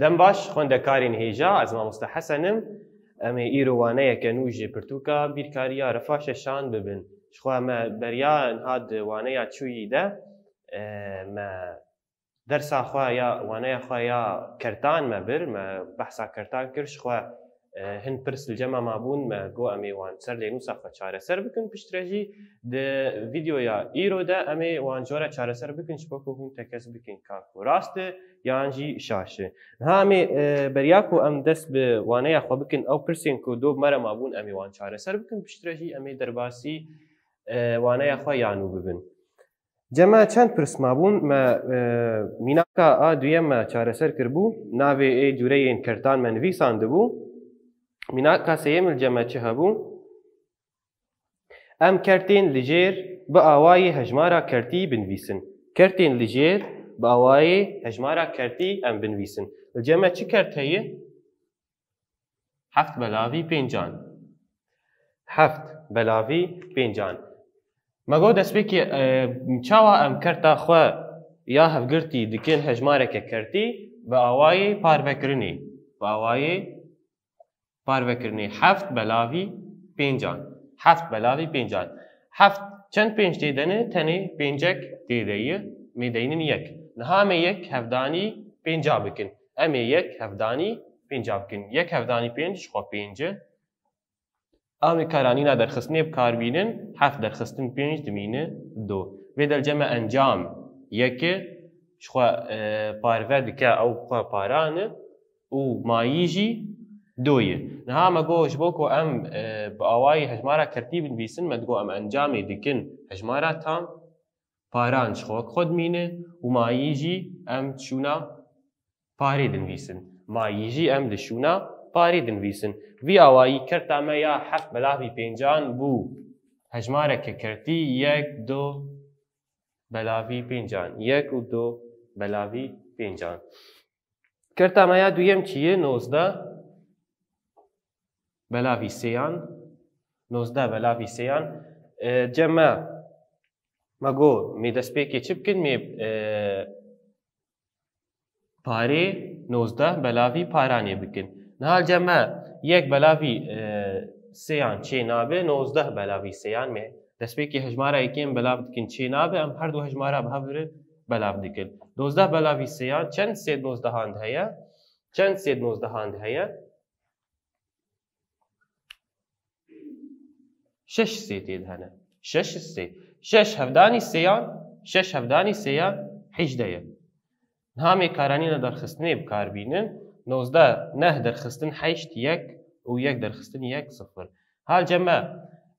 دەم باش خوێندەکارین هێژا ئەز مامۆستا حەسەنم ئەمێ ئیرۆ وانەیەکە نوژێ پرتووکە بیرکاریە رەفاشەشان ببن شخوا مە بەریا هاد وانەیە چووی دە مە دەرسا خوا یا وانەیە خوا یا کەرتان مە بر مە بەحسا کەرتان کرد شخوا هەن پرس جەمە مابوون مە گۆ ئەمێ وان سەر لێ نووسا خوا چارەسەر بکن پشترەژی ڤیدیۆیا ئیرۆدا ئەمێ وان جۆرە چارەسەر بکن شپۆک و هون تەکەس بکن کاک و ڕاستە یانجی شاشە هامێ بەریاک و ئەم دەست بە وانەیە خوا بکن ئەو پرسێن کە دۆ مەرە مابوون ئەمێ وان چارەسەر بکن پشترەژی ئەمێ دەرباسی وانەیە خوا یانوو ببن جەمە چەند پرس مابوون مە میناکە ئا دوێمە چارەسەر کردبوو ناوێ ئێ جورەیەن کەرتان مە نویساندبوو میناکە سەیەم جەمە چ هەبوو ئەم کەرتێن لەژێر بە ئاوایی هەژمارە کەرتی بنویسن کەرتێن لەژێر بە ئاوایی هەژمارە کەرتی ئەم بنویسن جەمە چ کەرت هەیە هەفت بەلاوی پێنجان هەفت بەلاوی پێنجان مەگۆ دەستپێکی چاوە ئەم کەرتە خوا یا هەفگرتی دکن هەژمارێکە کەرتی بە ئاوایی پارڤەکردنی بە ئاوایی پارڤەکردنی هەفت بەلاوی پێنجان هەفت بەلاوی پێنجان هەفت چەند پێنج تێدەنێ تەنێ پێنجێک تێدەیە مێدەینن یەک نهامێ یەک هەفدانی پێنجا بکن ئەمێ یەک هەفدانی پێنجا بکن یەک هەفدانی پێنج خۆ پێنجە ئامی کارانینا دەرخستنێ بکاربینن هەفت دەرخستن پێنج دمینە دۆ وێ دەرجەمە ئەنجام یەکە خۆ پارڤە دکە ئەو خۆ پارانە و ماییژی دۆیە نهامە گۆش بۆکۆ ئەم بە ئاوایی هەژمارە کەرتی بنویسن مەدگۆ ئەم ئەنجامی دکن هەژمارە تام پاران خۆک خۆ دمینە و ماییژی ئەم چوونە پارێ دنویسن ماییژی ئەم دشوونە پارێ دنویسن وی ئاوایی کەرتامە یا هەفت بەلاوی پێنجان بوو هەژمارەکە کەرتی یەک دۆ بەلاوی پێنجان یەک و دۆ بەلاوی پێنجان کەرتامە یا دوویەم چییە نۆزدە بەلاوی سێیان نۆزدە بەلاوی سێیان جەمە مەگۆ مێ دەستپێکێ چ بکن مێ پارێ نۆزدە بەلاوی پارانێ بکن نهال جەمە یەک بەلاوی سێیان چێ نابێ نۆزدە بەلاوی سێیان مێ دەستپێکی هەژمارە یەکێم بەلاو دکن چێ نابێ ئەم هەردوو هەژمارە بە هەورە بەلاو دکن نۆزدە بەلاوی سێیان چەند سێ نۆزدەهاند هەیە چەند سێ نۆزدەهاند هەیە شش سێ تێد هەنە شش سێ شش هەفدانی سێیان شش هەفدانی سێیان حیژدەیە هامێ کارانینە دەرخستنێ بکاربینن نۆزدە نەه دەرخستن حیشت یەک و یەک دەرخستن یەک سفر هال جەمە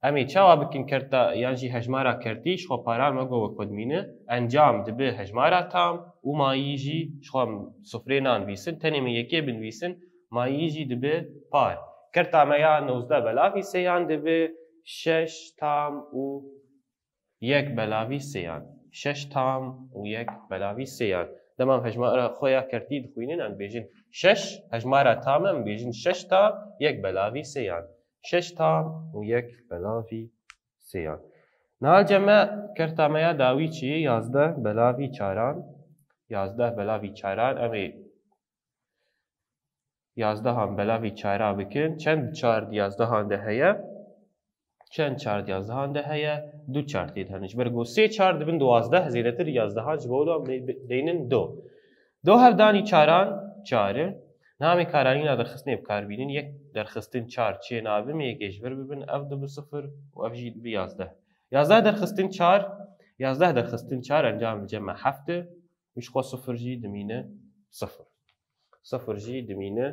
ئەمێ چاوا بکن کەرتە یانژی هەژمارە کەرتیش خۆ پاران مەگۆوە کۆدمینە ئەنجام دبێ هەژمارە تام و ماییژی خۆم سفرێ نانویسن تەنێمە یەکێ بنویسن ماییژی دبێ پار کەرتامە یا نۆزدە بەلاوی سێیان دەبێ شش تام و یەک بەلاوی سێیان شش تام و یەک بەلاوی سێیان دەمام هەژمارە خۆیان کەرتی دخوێنن ئەم بێژن شش هەژمارە تامە ئەم بێژن شش تا یەک بەلاوی سێیان شش تام و یەک بەلاوی سێیان نهال جەمە کەرتامەیە داوی چیە یازدە بەلاوی چاران یازدە بەلاوی چاران ئەمێ یازدە هەم بەلاوی چارا بکن چەند چارد یازدەهاندە هەیە چەند چارد یازدەهاندە هەیە دوو چار تێد هەنش بەرگۆ سێ چار دبن دوازدە زیاتر یازدەهاند ji bo دەینن دۆ هەفدانی چاران چارە نامێ کارانینا دەرخستنێ بکاربینن یەک دەرخستن چار چێ نابم یەکێش بەر ببن ئەف دبە سفر و ئەف ژی دبە یازدە یازدە دەرخستن چار یازدە دەرخستن چار ئەنجام جەمە هەفتە وش خۆ سفر ژی دمینە سفر سفر ژی دمینە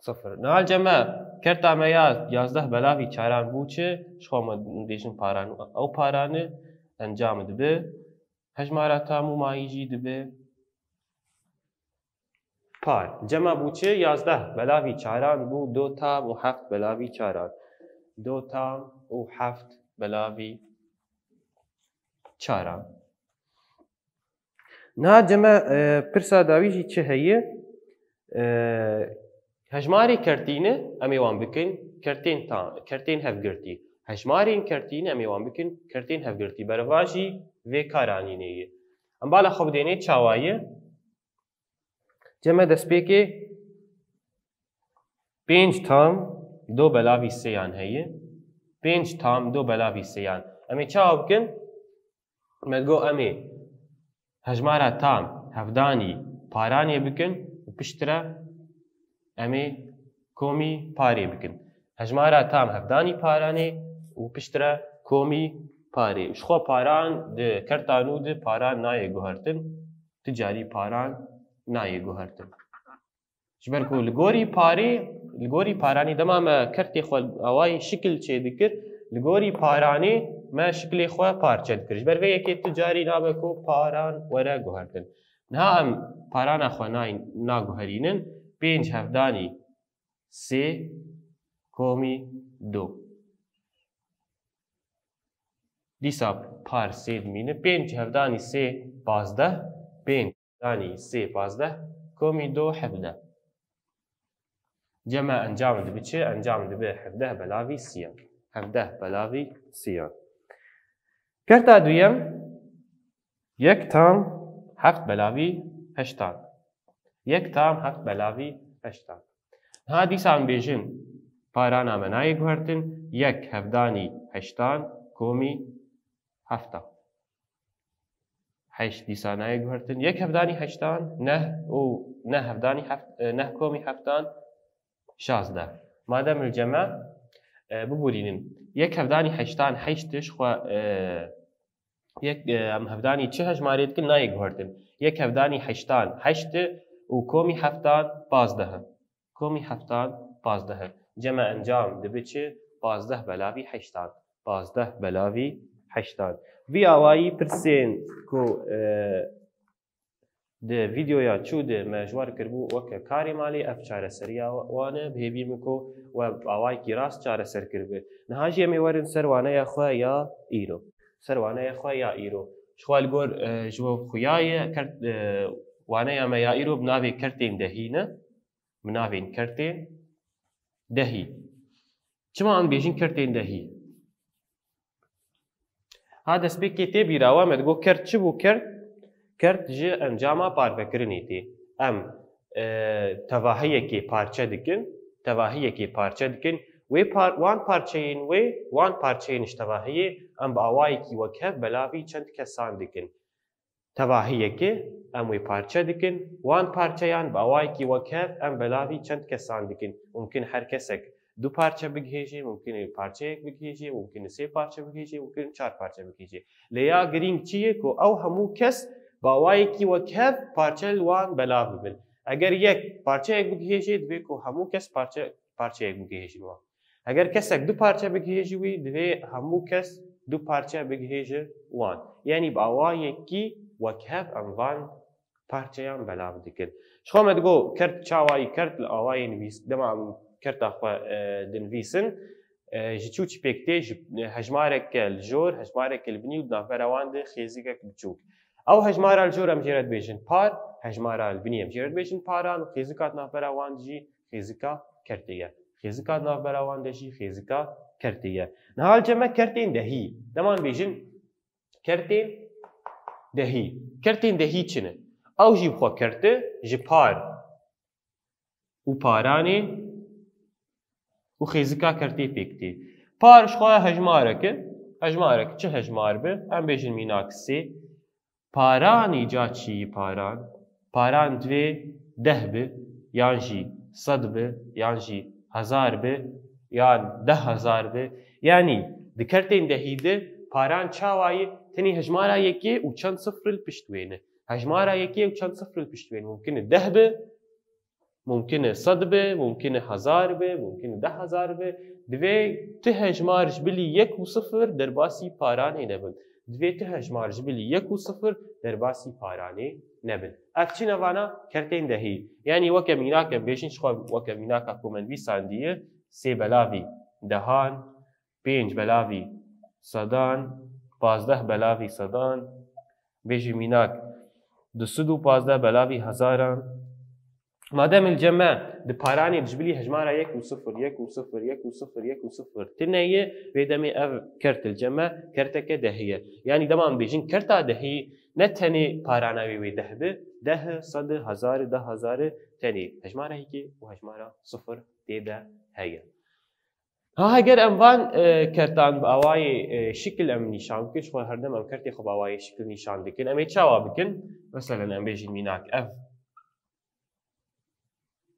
صفر نهال جەمە کەرتامە یازدە بەلاوی چاران بوو چێ شخۆمە دێژن پاران ئەو پارانە ئەنجامە دبێ هەژمارە تام و ماییژی دبێ پار جەمە بوو چێ یازدە بەلاوی چاران بوو دۆ تام و هەفت بەلاوی چاران دۆ تام و هەفت بەلاوی چاران نهال جەمە پرسا داویژی چه هەیە هەژماری کەرتینە ئەمێ وان بکەین کەرتێن هەفگرتی هەژمارین کەرتینە ئەمێ وان بکەین کەرتێن هەفگرتی بەرەڤاژی vê karanîneyê. Em bala xwe bidênê çawayê جمع دەستپێکێ 5 تام 2 بەلاوی 3 هەیە 5 تام 2 بەلاوی 3 ئەمێ چاوە بکەن مەگۆ ئەمێ هەژمارە تام هەفدانی پارانێ بکەن و پشترە ئەمێ کۆمی پارێ بکەن هەژمارە تام هەفدانی پارانێ و پشترە کۆمی پارێ شخۆ پاران کەرتان و پاران نایە گوهرتن تجاری پاران نایە گوهرتن ژبەر کو li gorî paranî dema me kertê xwe awayî şikil çê dikir li gorî paranê me şiklê xwe parçe dikir ji ber vê yekê tu carî nabe ku paran were guhertin niha em parana xwe naguherînin 5 hevdanî 3 komî 2 dîsa par 3 dimîne 5 hevdanî 3 15 5 hevdanî 3 15 komî 2 17 جمع انجام دبی چه؟ انجام دبی 17 بلاوی 30 17 بلاوی 30 کرتا دویم 1 تام 7 بلاوی 80 1 تام 7 بلاوی 80 ها دیسان بیجن پارانا منای گوهرتن 1 هفدانی 80 کومی 7 8 دیسانای گوهرتن 1 هفدانی 80 نه هفدانی 9 کومی 7 16 مادام الجمع ببورینن 1 هفدانی 80 8 خو 1 هفدانی چه هجماری دکن نای گوهرتن 1 هفدانی 80 8 و کومی 7 15 کومی 7 15 جمع انجام دبی چه 15 بلاوی 80 15 بلاوی 80 وی آوایی پرسین کو د ویدیویا چو د مجوار کربو وک کاری مالی اف چاره سریا وانه بهبی مکو و اوای کی راست چاره سر کربه نهاجی می ورن سر وانه یا خو یا ایرو سر وانه یا خو یا ایرو شوال گور جو خویای کرد وانه یا ما یا ایرو بناوی کرتین دهینه مناوین کرتین دهی چما ان بیجین کرتین دهی هذا سبيكي تبي روامد جو كرت شبو کرد جه انجاما پارفکرنی تی تواهیه کی پارچه دکن وان پارچهینش تواهیه با آوایی کی وکه بلاوی چند کسان دکن تواهیه کی وی پارچه دکن وان پارچهیان با آوایی کی وکه بلاوی چند کسان دکن ممکن هر کسک 2 parça بگیجی ممکن parça یک بگیجی ممکن 3 parça بگیجی ممکن 4 parça بگیجی لیا گرینگ چیه کو او همو کس باوایی کی وکه پارچه وان بلاو ببین اگر یک پارچه یک بگیجی دوی کو همو کس پارچه یک بگیجی وان اگر کسک 2 parça بگیجی وی دوی همو کس 2 parça بگیجی وان یعنی باوایی کی وکه وان parçayan بلاو دکن شو مدگو کرد چاوایی کرد آوایی نویس دمام کرد اخو دنویسن جتوچ پکتی هجمارک الجور هجمارک البنی و نافراواند خیزیک بچوک او هجمار الجور ام جرد بیجن پار هجمار البنی ام جرد بیجن پاران و خیزیکات نافراواند جی خیزیکا کرتیه خیزیکات نافراواند جی خیزیکا کرتیه نهال جمع کرتین دهی دمان بیجن کرتین دهی چنه او جی بخوا کرته جی پار و پارانی و خیزیکا کرتی پکتی پارش خواه هجمارکه چه هجمار به ام بیجن میناک 3 پارانی جا چی پاران دوی 10 به یان جی 100 به یان جی 1000 به یان 10,000 به یعنی دکرتین دهیده پاران چاوایی تنی هجمارا یکی و چند صفر پشتوینه هجمارا یکی و چند صفر پشتوینه ممکنه 10 به ممکنه 100 به ممکنه 1000 به ممکنه 10,000 به دوی ته هجمارش بلی 1 و 0 در باسی پارانه نبن دوی ته هجمارش بلی 1 و 0 در باسی پارانه نبن افچی نوانا کرتین دهی یعنی وکه میناک بیشنش خواه وکه میناک اکومن بی ساندیه 3 بلاوی دهان 5 بلاوی صدان 15 بلاوی صدان بیشی میناک 215 بلاوی هزاران مادام الجمع د پارانی دجبلی هجمارا 1 و 0 1 و 0 1 و 0 1 و 0 تنهي بيدمي اف كرت الجمع كرتك دهيه يعني دمان بيجين كرتا دهي نتني پاراناوي وي دهبه ده صد هزار ده هزار تني هجمارا هيك و هجمارا 0 تيدا هي ها اگر اموان کرتان باوای شکل ام نشان کش خو هر دم ام کرتی خو باوای شکل نشان بکن ام چاوا بکن مثلا ام بیجین میناک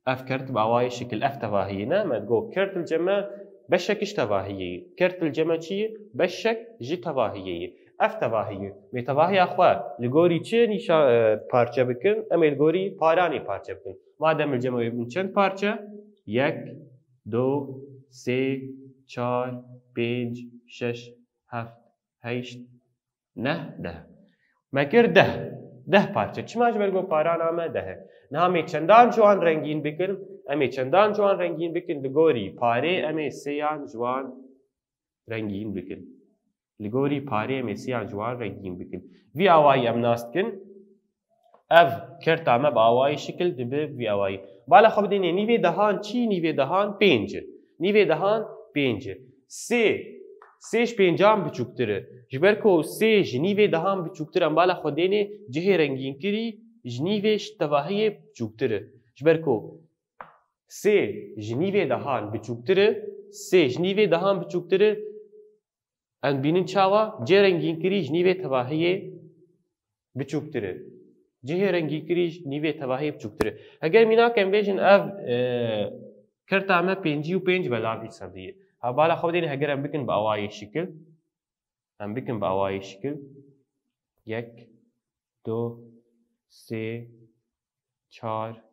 اف كرت باوای شکل اف تواهینا ما تقول كرت الجمع بشكش تواهیه كرت الجمع چی بشك جی تواهیه اف تواهیه می تواهی اخوا لگوری چه نشان پارچه بکن ام لگوری پارانی پارچه بکن مادام الجمع من چند پارچه 1 2 3 4 5 6 7 8 9 10 ما کرد 10 پارچه چماش برگو پارانامه 10 نامی چندان جوان رنگین بکن امی چندان جوان رنگین بکن لگوری پاره امی سیان جوان رنگین بکن لگوری پاره امی سیان جوان رنگین بکن وی آوائی ام ناست کن اف کرت آمه با آوائی شکل دبه وی آوائی بالا خوب دینه نیوه دهان چی نیوه دهان 5 نیوه دهان 5 سهش پنجام بچوکتره جبر کو سه جنیوه دهان بچوکتره ام بالا خود دینه جه رنگین کری جنیوهش تواهی بچوکتره جبر کو سه جنیوه دهان بچوکتره سه جنیوه دهان بچوکتره ان بینن چاوا جه رنگین کری جنیوه تواهی بچوکتره جه رنگین کری جنیوه تواهی بچوکتره اگر مینا کم بیجن اف کرتامه 55 بلاوی صدیه بالا خود دینه اگر ام بکن با آوای شکل ام بکن با آوای شکل 1 2 3 4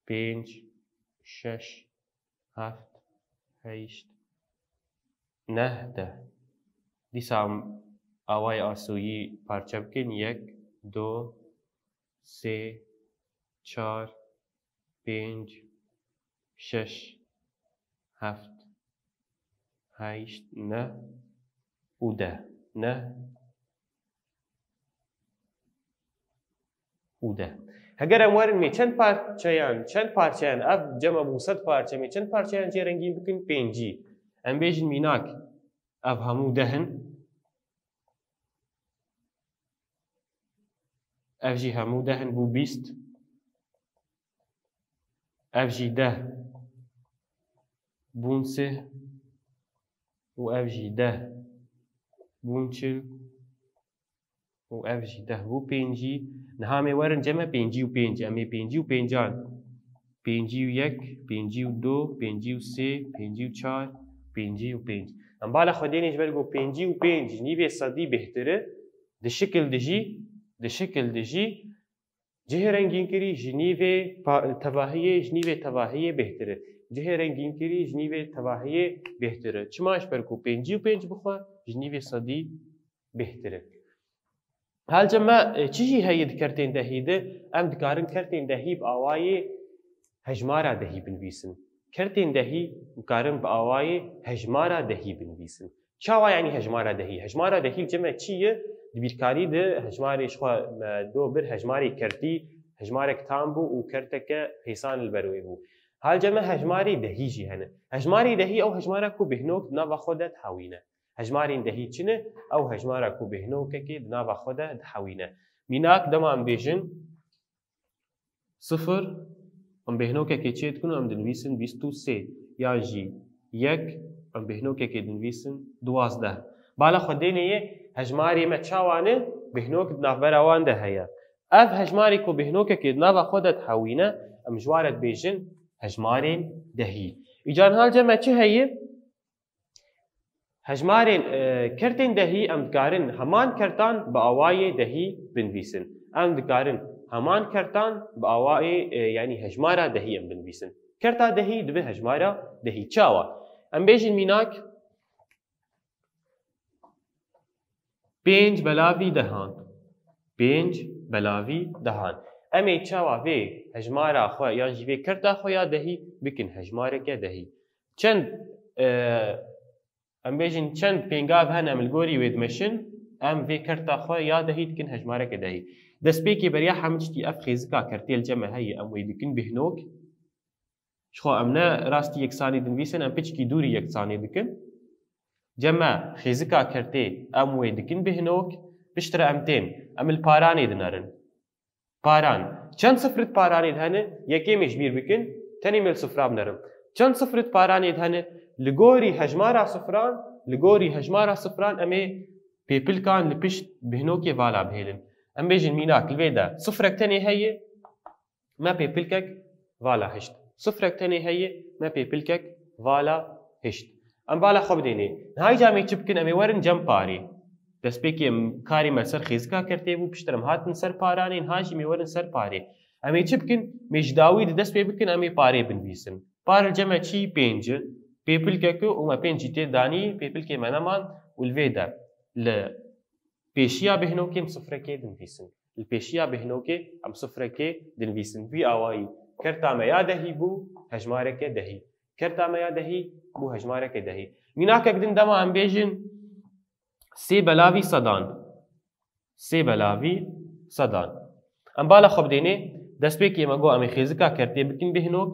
5 6 7 8 9 10 دیسا آوای آسویی پارچه بکن 1 2 3 4 5 6 7 8 9 و 10 9 و 10 اگر اموارن می چند پارچه‌ان اف جمع بو 100 پارچه می چند پارچه‌ان چه رنگین بکن 5 ام بیجن میناک اف همو دهن اف جی همو دهن بو 20 اف جی 10 بون 3 و اف جی 10 بون 40 و اف جی 10 بو 5 نهامی ورن جمع 5 و 5 امی 5 و 5 5 و 1 5 و 2 5 و 3 5 و 4 5 و 5 ام بالا خودینیش برگو 5 و 5 نیوه صدی بهتره ده شکل دجی جه رنگین کری جنیوه تواهیه بهتره جه رنگین کری جنیوه تواهیه بهتره چماش برگو 5 و 5 بخوا جنیوه صدی بهتره حال جمع چیزی هید کرتین دهی ده ام دکارن کرتین دهی با آوای هجمارا دهی بنویسن کرتین دهی دکارن با آوای هجمارا دهی بنویسن چاوا یعنی هجمارا دهی جمع چیه بیرکاری ده هجمارش خو دو بر هجماری کرتی هجمارک تام بو و کرتک حسان البروی بو حال جمع هجماری دهی جی هنه هجماری دهی او هجمارا کو بهنوک نوا خودت حوینه هجمارین دهی چنه او هجمارا کو بهنوک کی نوا خودت حوینه میناک دمان بیجن 0 ام بهنوک کی چیت کنو ام دنویسن 23 یا جی 1 ام بهنوک کی دنویسن 12 بالا خودینه هجماری ما چاوانه بهنوک نافبر اوان ده هيا اف هجماری کو بهنوک کی نوا خودت حوینه ام جوارت بیجن هجمارین دهی ایجان حال جمع چه هیه هجمارین کرتین دهی ام دکارن همان کرتان با آوای دهی بنویسن ام دکارن همان کرتان با آوای یعنی هجمارا دهی ام بنویسن کرتا دهی دبه هجمارا دهی چاوا ام بیجن میناک 5 بلاوی دهان 5 بلاوی دهان امی چاوا وی هجمارا خو یا جی وی کرتا خو یا دهی بکن هجمارا که دهی چند ام بیجن چند پینگاو هن ام الگوری وید مشن ام وی کرتا خو یا دهی کن هجمارا که دهی دەستپێکی بەریا هەمشتی ئەف خێزکا کەرتێل جەمە هەیە ئەم وەی دکن بهنۆک خۆ ئەمنە ڕاستی یەکسانی دنویسن ئەم پچکی دووری یەکسانی دکن جەمە خێزکا کەرتێ ئەم وەی دکن بهنۆک پشترە ئەم تێن ئەمل پارانێ دنەرن پاران چەند سفرت پارانێت هەنە یەکێمیش بیر بکن تەنی مێل سفرا بنەرم چەند سفرت پارانێت هەنە li gorî hejmara sifran li gorî hejmara sifran em ê pêpilkan li pişt bihnokê vala bihêlin em bêjin mînak li vê de sifrek tenê heye me pêpilkek vala hişt sifrek tenê heye me pêpilkek vala hişt em vala xwe bidênê nihayî camê çi bikin em ê werin cem parê destpêkê em karê me ser xêzika kertê bû piştir em hatin ser paranê niha jî em ê werin ser parê em ê çi bikin mêj ji dawî di dest pê bikin em ê parê binivîsin par cem çî pênc pêpilkek û me pêncî tê danî pêpilkê me neman û li vê de li pêşiya bêhnokê em sifrekê dinivîsin li pêşiya bêhnokê em sifrekê dinivîsin vî awayî kerta me ya dehî bû hejmareke dehî kerta me ya dehî bû hejmareke dehî mînakek din dema em bêjin sê belavî sedan sê belavî sedan em bala xwe bidênê destpêkê me got em ê xêzika kertê bikin bêhnok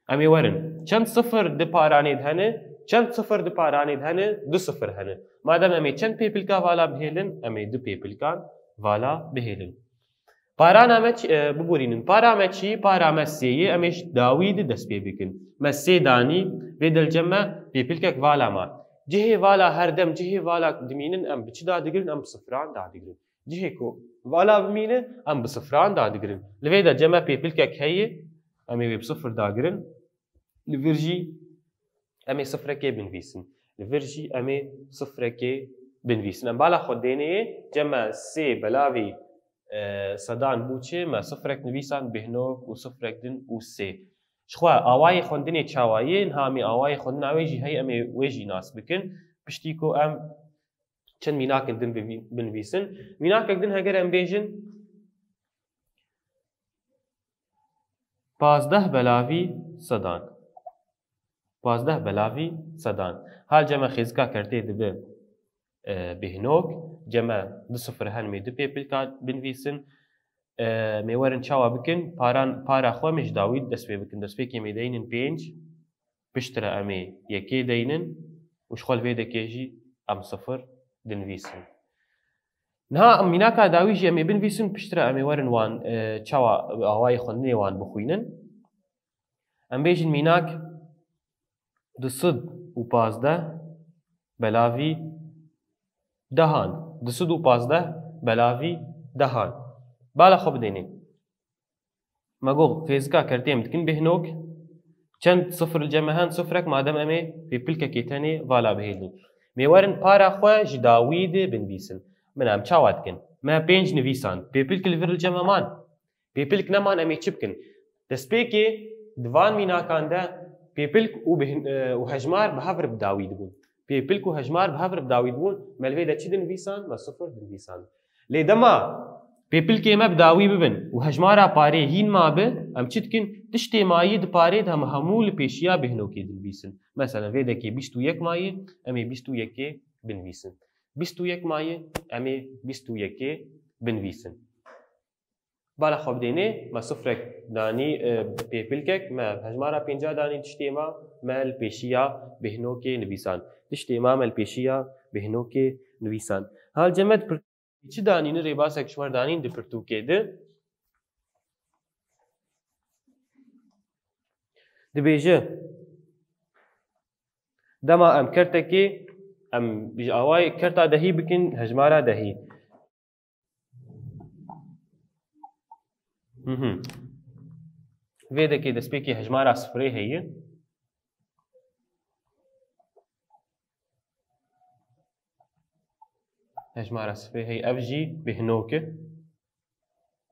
em ê werin çend sifir di paranê de hene çend sifir di paranê de hene du sifir hene madem em ê çend pêpilka vala bihêlin em ê du pêpilkan vala bihêlin parana me biborînin para me çî para me sêyê em ê ji dawî di dest pê bikin me sê danî vê dilcem me pêpilkek vala ma cihê vala herdem cihê vala dimînin em bi çi dadigirin em bi sifran dadigirin cihê ku vala bimîne em bi sifran dadigirin li vê de cem pêpilkek heye em ê wê bi sifir dagirin li vir jî em ê sifrekê binivîsin li vir jî em ê sifrekê binivîsin em bala xwe dêneyê cem sê belavî sedan bû çê me sifrek nivîsan bêhnok û sifrek din û sê ji xwe awayê xwendinê çawayê niha em ê awayê xwendina wê jî heye em ê wê jî nas bikin piştî ku em çend mînakên din binivîsin mînakek din heger em bêjin pazdeh belavî sedan pazdeh belavî sedan hal cem xêzika kertê dibe bêhnok cem du sifir hen mê du pêpilka binivîsin mê werin çawa bikin para xwe mê ji dawî dest pê bikin destpêkê mê deynin pênc piştre em ê yekê deynin û ji xwe li vê dekê jî em sifir dinivîsin niha em mînaka dawî jî em ê binivîsin piştre em ê werin wan çawa awayê xwendinê wan bixwînin em bêjin mînak du sed û pazdeh belavî dehan du sed û pazdeh belavî dehan bala xwe bidênê me got xêzika kertê em dikin bêhnok çend sifir li cem hen sifrek madem em ê pêpilkekê tenê vala bihêlin mê werin para xwe ji dawî de binivîsin min em çawa dikin me pênc nivîsan pêpilk li vir li cem man pêpilk neman em ê çi bikin destpêkê di van mînakan de pêpilk û hejmar bi hev re bi dawî dibûn pêpilk û hejmar bi hev re bi dawî dibûn me li vê de çi dinivîsan me sifir dinivîsan lê dema pêpilkê me bi dawî bibin û hejmara parê hîn ma bi em çi dikin tiştê mayî di parê de em hemû li pêşiya bêhnokê dinivîsin mesela vê dekê bîst û yek mayî em ê bîst û yekê binivîsin bîst û yek mayî em ê bîst û yekê binivîsin bala xwe bidênê me sifrek danî pêpilkek me hejmara pênca danî tiştê ma me li pêşiya bêhnokê nivîsan tiştê ma me li pêşiya bêhnokê nivîsan hal cem çi danînê rêbasek ji wer danîn di pirtûkê de dibêje dema em kertekê em ji awayê kerta dehî bikin hejmara dehî vê dekê destpêkê hejmara sifirê heye hejmara sifirê heye ev jî bêhnok e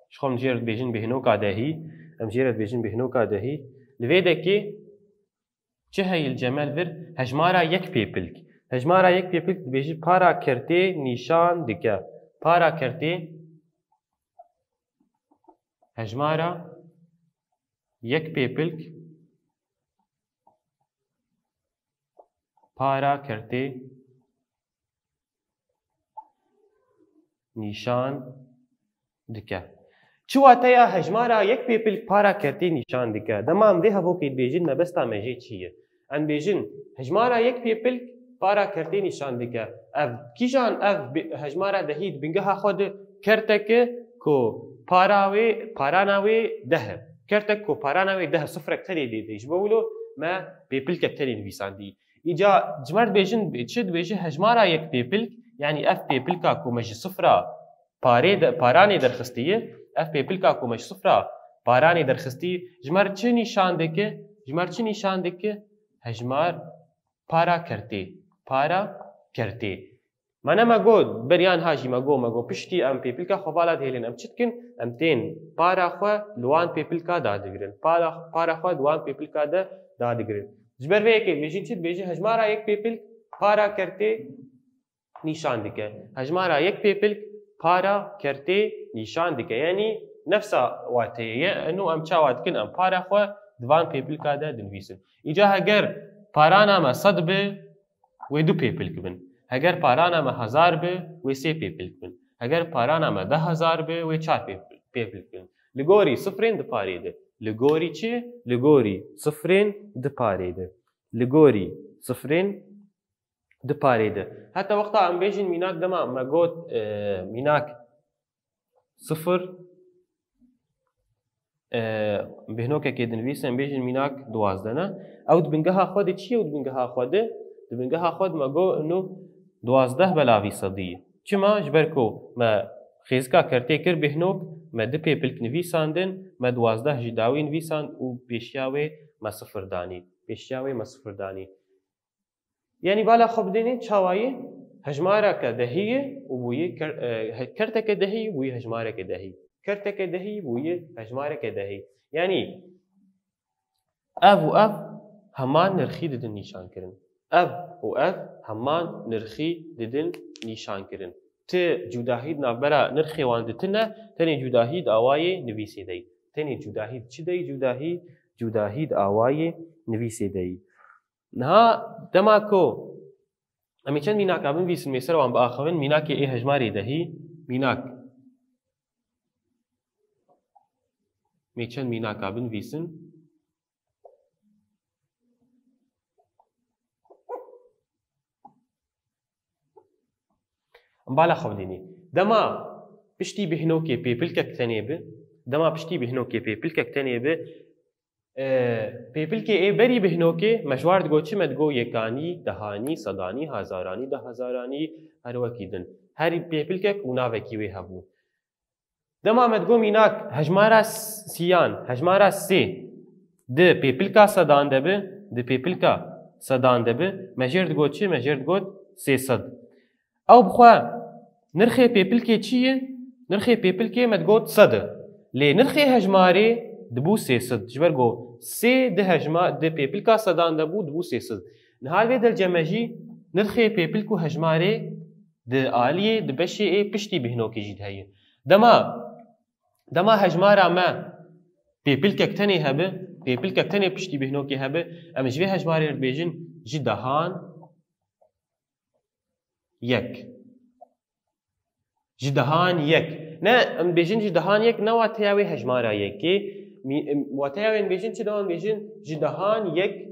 ji xwe em jê re dibêjin bêhnoka dehî em jê re dibêjin bêhnoka dehî li vê dekê çi heye li cem vir hejmara yek pêpilk hejmara yek pêpilk dibêjî para kertê nîşan dike para kertê hejmara yek pêpilk para kertê nîşan dike. Çi wateya hejmara yek pêpilk para kertê nîşan dike. Dema em vê hevokê dibêjin mebesta me jê çi ye? Em bêjin hejmara yek pêpilk para kertê nîşan dike. Ev kîjan ev hejmara dehî di bingeha xwe de kerteke ku parana wê deh e. Kertek ku parana wê deh sıfrek terê dêde. Ji bo wilo me pêpilkek terê nivîsandî. Îca cimer dibêjin çi dibêje hejmara yek pêpilk yani ev pêpilka ku me ji sıfra paranê derxistiye ev pêpilka ku me ji sıfra paranê derxistiye ji mer çi nîşan dike? Ji mer çi nîşan dike? Hejmar para kertê. Para kertê. Mane me got beriyan hajî me got piştî em pêpilka xwe vala dihêlin em çi dikin? Em tên para xwe li wan pêpilka dadigirin. Para xwe di wan pêpilka de dadigirin. Ji ber vê yekê dibêjin çi dibêje hejmara yek pêpilk para kertê nîşan dike. Hejmara yek pêpilk para kertê nîşan dike. Yani nefsa wateyê ye enû em çawa dikin em para xwe di van pêpilka de dinivîsin. Îca heger parana me sed be wê du pêpilk bin. Heger parana me hezar be wê sê pêpilk bin. Heger parana me 10,000 be wê çar pêpilk bin. Li gorî sıfrên di parê de. Li gorî çi? Li gorî sıfrên di parê de. Li gorî sıfrên di parê de. Heta wexta em bêjin mînak dema me got mînak sıfır bihnokekê dinivîsin em bêjin mînak 12 ne? Ew di bingeha xwe de çi ye û di bingeha xwe de? Di bingeha xwe de me got enû 12 belavî sedî ye. Çima ji ber ku me xêzika kertê kir bihnok me di pêpilk nivîsandin me 12 jî dawî nivîsand û pêşiya wê me sıfır danî. Pêşiya wê me sıfır danî. Yani vala xwe bidênê çawayê hejmareke dehî ye û bûyê kerteke dehî ye bûyê hejmareke dehî. Kerteke dehî bûyê hejmareke dehî. Yani ev û ev heman nirxî didin nîşankirin. Ev û ev heman nirxî didin nîşankirin. Ti cudahî navbera nirxê wan ditine tenê cudahî di awayê nivîsê deyî. Tenê cudahî çi deyî cudahî di awayê nivîsê deyî. Niha dema ku em ê çend mînaka binivîsin mêser wan biaxivin mînakê ê hejmarê dehî mînak mê çend mînaka binivîsin bala xwe bidênê. Dema piştî bihnokê pêpilkek tenê bi dema piştî bihnokê pêpilkek tenê bi pêpilkê ê berî bihnokê me ji war digot çi me digot yekanî, dehanî, sedanî, hezaranî, 10,000 her wekî din. Her pêpilkek û navekî wê hebû. Dema me digot mînak hejmara sîyan, hejmara sê di pêpilka sedan de bi, di pêpilka sedan de bi me jêr digot çi? Me jêr digot 300. Ew bixwe nirxê pêpilkê çi ye? Nirxê pêpilkê me digot 100 e. Lê nirxê hejmarê dibû 300. Ji ber got sê di pêpilka sedan de bû dibû 300. Niha vê derce me jî nirxê pêpilk û hejmarê di aliyê di beşê ê piştî bihnokê jî heye. Dema hejmara me pêpilkek tenê hebe, pêpilkek tenê piştî bihnokê hebe, em ji vê hejmarê dibêjin ji dehan yek. Ji dehan yek. Ne em bêjin ji dehan yek ne wateya wê hejmara yekê. Wateya wê bêjin çi dewan bêjin ji dehan yek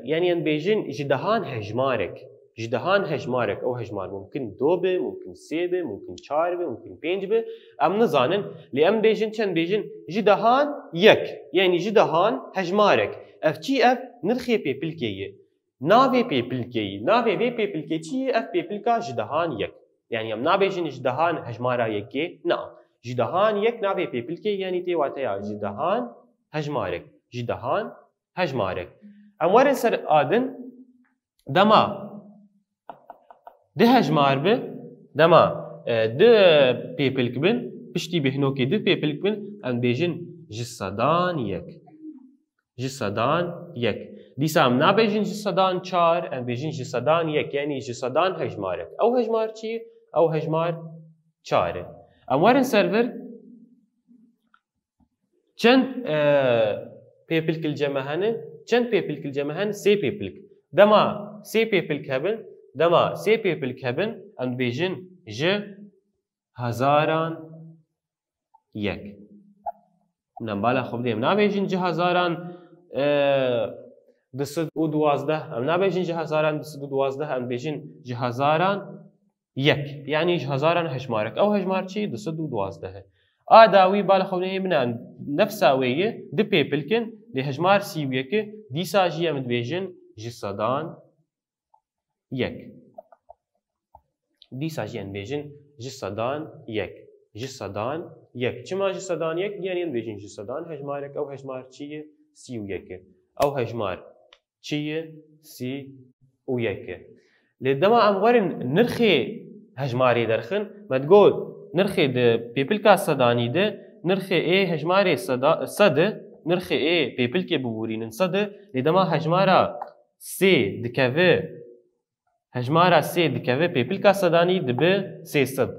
yani em bêjin ji dehan hejmarek. Ji dehan hejmarek. Ew hejmar mumkin 2 be, mumkin 3 be, mumkin 4 be, mumkin 5 be. Em nizanin. Lê em bêjin çend bêjin ji dehan yek. Yani ji dehan hejmarek. Ev çi ev nirxê pêpilkê ye. Navê pêpilkê ye. Navê vê pêpilkê çi ye? Ev pêpilka ji dehan yek. Yani em nabêjin ji dehan hejmara yekê. Na. Ji dehan yek navê pêpilkê yani tê wateya ji dehan hejmarek. Ji dehan hejmarek. Em werin ser adin dema di hejmar bi dema di pêpilk bin piştî bihnokê di pêpilk bin em bêjin ji sedan yek. Ji sedan yek. Dîsa em nabêjin ji sedan 4 em bêjin ji sedan yek yani ji sedan hejmarek. Ew hejmar çi ye? Ew hejmar 4 e. Em werin ser vir çend pêpilkil ceme hene? Çend pêpilkil ceme hene? Sê pêpilk. Dema sê pêpilk hebin dema sê pêpilk hebin em bêjin ji hezaran یەک نەمبالە خۆ بدێم نابێژین جهەزاران دسد و دوازدە ئەم نابێژین جهەزاران دسد و دوازدە ئەم بێژین جهەزاران یەک یعنی هەزاران هەژمارێک ئەو هەژمار چی دسد و دوازدەهە ئاداوی بالە خەونەیە منان نەفساوەیە دو پێ بکن لێ هەژمار سی و یەکە دیساژی ئەمت بێژن ji سەدان یەک دیساژی ئەم بێژن ji سەدان یەک ji سەدان یەک چما ji سەدان یەک یعنی بێژین ji سەدان هەژمارێک ئەو هەژمار چییە سی و یەکە ئەو هەژمار چییە سی و یەکە لێ دەما ئەم وەرن نرخێ هەژمارێ دەرخن مەدگۆت نرخێ پێپلکا سەدانی دە نرخێ ئێ هەژمارێ سەدە نرخێ ئێ پێپلکێ ببورینن سەدە لێ دەما هەژمارە سێ دکەوێ هەژمارە سێ دکەوێ پێپلکا سەدانی دبێ سێسەد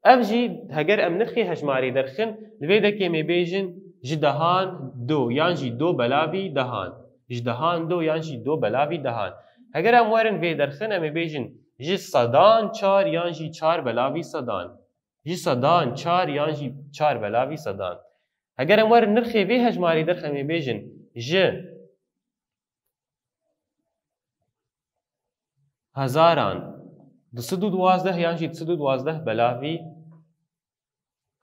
ئەف jî heger em nirxê hejmarê derxin li vê dekê em ê bêjin ji dehan do yan jî do belavî dehan ji dehan do yan jî do belavî dehan heger em werin vê derxin em ê bêjin ji sedan çar yan jî çar belavî sedan ji sedan çar yan jî çar belavî sedan heger em werin nirxê vê hejmarê derxin em ê bêjin ji hezaran دسد و دوازده یان جی دسد و دوازده بلاوی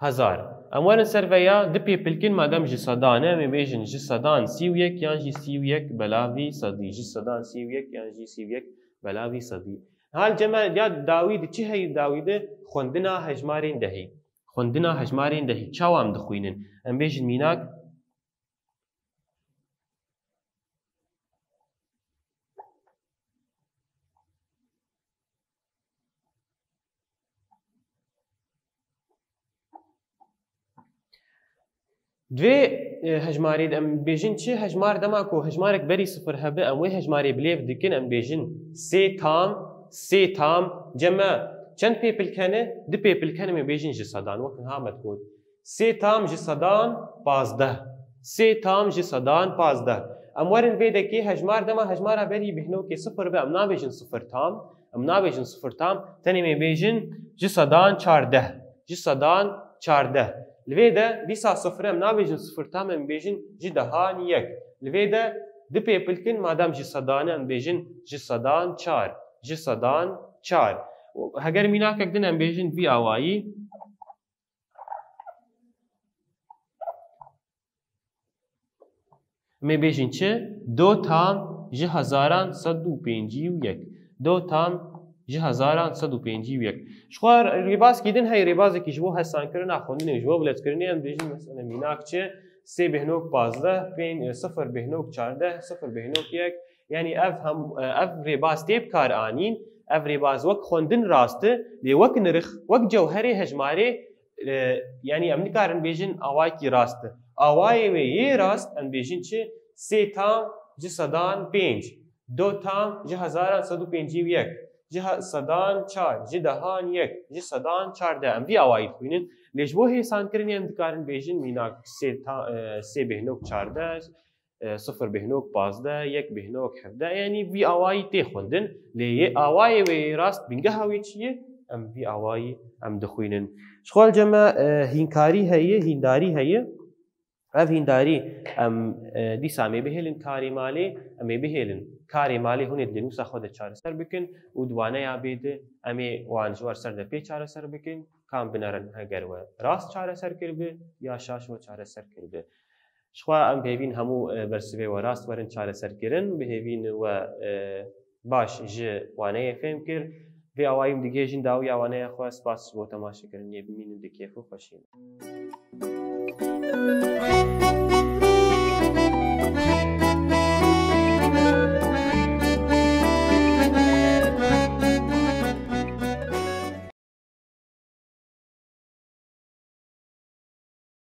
هزار اموال سرفیا دو پیپلکن مادام جی صدانه می بیجن جی صدان سی و یک یان جی سی و یک بلاوی صدی جی صدان سی و یک یان جی سی و یک بلاوی صدی حال جمع یا داوید چی هی داویده خوندنا هجمارین دهی خوندنا هجمارین دهی چاوام دخوینن ام بیجن میناک دوێ هەژمارێ ئەم بێژین چی هەژمار دەماکۆ هەژمارێک بەری سفر هەبێ ئەم وێ هەژمارێ بلێڤ دکن ئەم بێژین سێ تام جەمە چەند پێپلکەنە دو پێپلکەنە بێژین ji سەدان وەکن هامەت گوت سێ تام ji سەدان پازدە سێ تام ji سەدان پازدە ئەم وەرن vê dekê هەژمار دەما هەژمارە بەری بهنۆکێ سفر بێ ئەم نابێژین سفر تام ئەم نابێژین سفر تام تەنێ مێ بێژین ji سەدان چاردە ji سەدان چاردە li vê de dîsa sifir em nabêjin sifir tam em bêjin ji dehan yek li vê de du pêpilkin madem ji sedanê em bêjin ji sedan çar ji sedan çar heger mînakek din em bêjin vî awayî em ê bêjin çi do tam ji hezaran sed û pêncî û yek do tam ji hezaran sed û pêncî û yek ji xwe rêbazkî din heye rêbazekî ji bo hezsankirina xwendinê ji bo bilezkirinê em bêjin mesela mînak çi sê bêhnok pazdeh sifir bêhnok çardeh sifir bêhnok yek yani ev rêbaz tê bikar anîn ev rêbaz wek xwendin rast e lê wek nirx wek cewherê hejmarê yani em nikarin bêjin awayekî rast e awayê wê yê rast em bêjin çi sê tam ji sedan pênc do tam ji hezaran sed û pêncî û yek ji sedan çar ji dehan yek ji sedan çardeh em vî awayî dixwînin lê ji bo hêsankirinê em dikarin bêjin mînak sê bêhnok çardeh sifir bêhnok pazdeh yek bêhnok hevdeh yanî vî awayî tê xwendin lê awayê wê rast bîngeha wê çi ye em vî awayî em dixwînin ji xwe ceme hînkarî heye hîndarî heye ev hîndarî em dîsa em ê bihêlin karê malê em ê bihêlin karê malê hûnê dilê nûsa xwe de çareser bikin û diwaneya bê de em ê wan ji wer ser de pê çareser bikin kam binerin heger we rast çareser kiribe ya şaş we çareser kiribe ji xwe em bihêvîn hemû bersivê we rast werin çareserkirin bihêvîn we baş ji waneyê fêm kir vê awayî em digêjin dawiya waneya xwe spas ji bo temaşekirinê bimînin di kêf û xweşî